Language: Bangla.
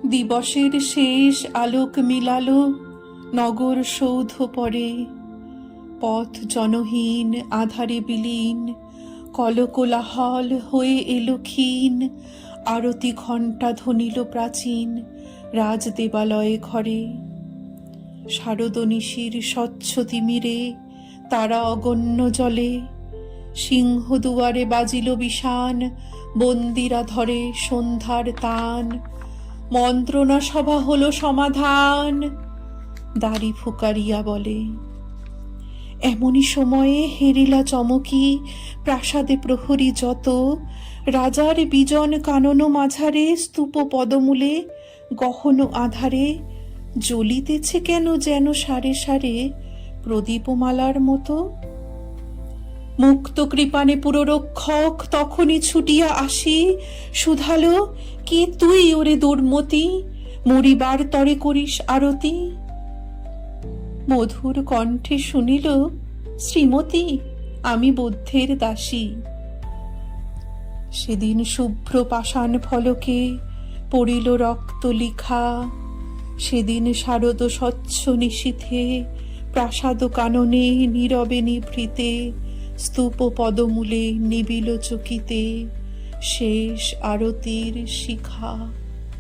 দিবসের শেষ আলোক মিলালো নগর সৌধ পরে, পথ জনহীন আধারে বিলীন, কলকোলাহল হয়ে এলো ক্ষীণ, আরতি ঘণ্টা ধ্বনিল প্রাচীন রাজ দেবালয়ে ঘরে। শারদনিশির স্বচ্ছ তিমিরে তারা অগণ্য জলে, সিংহ দুয়ারে বাজিল বিষান, বন্দিরা ধরে সন্ধ্যার তান, মন্ত্রণা সভা হলো সমাধান, দাড়ি ফুকারিয়া বলে। এমনই সময়ে হেরিলা চমকি প্রাসাদে প্রহরী যত, রাজার বিজন কানন মাঝারে স্তূপ পদমূলে গহন আধারে জ্বলিতেছে কেন যেন সারে সারে প্রদীপমালার মতো। মুক্ত কৃপানে পুররক্ষক তখনই ছুটিয়া আসি, শুধালো, কি তুই ওরে দুর্মতি, মরিবার তরে করিস আরতি? মধুর কণ্ঠে শুনিল, শ্রীমতী, আমি বুদ্ধের দাসী। সেদিন শুভ্র পাষাণ ফলকে পড়িল রক্ত লিখা, সেদিন শারদ স্বচ্ছ নিশীথে প্রাসাদ কাননে নীরবে নিভৃতে স্তূপ পদমূলে নিবিল চকিতে শেষ আরতির শিখা।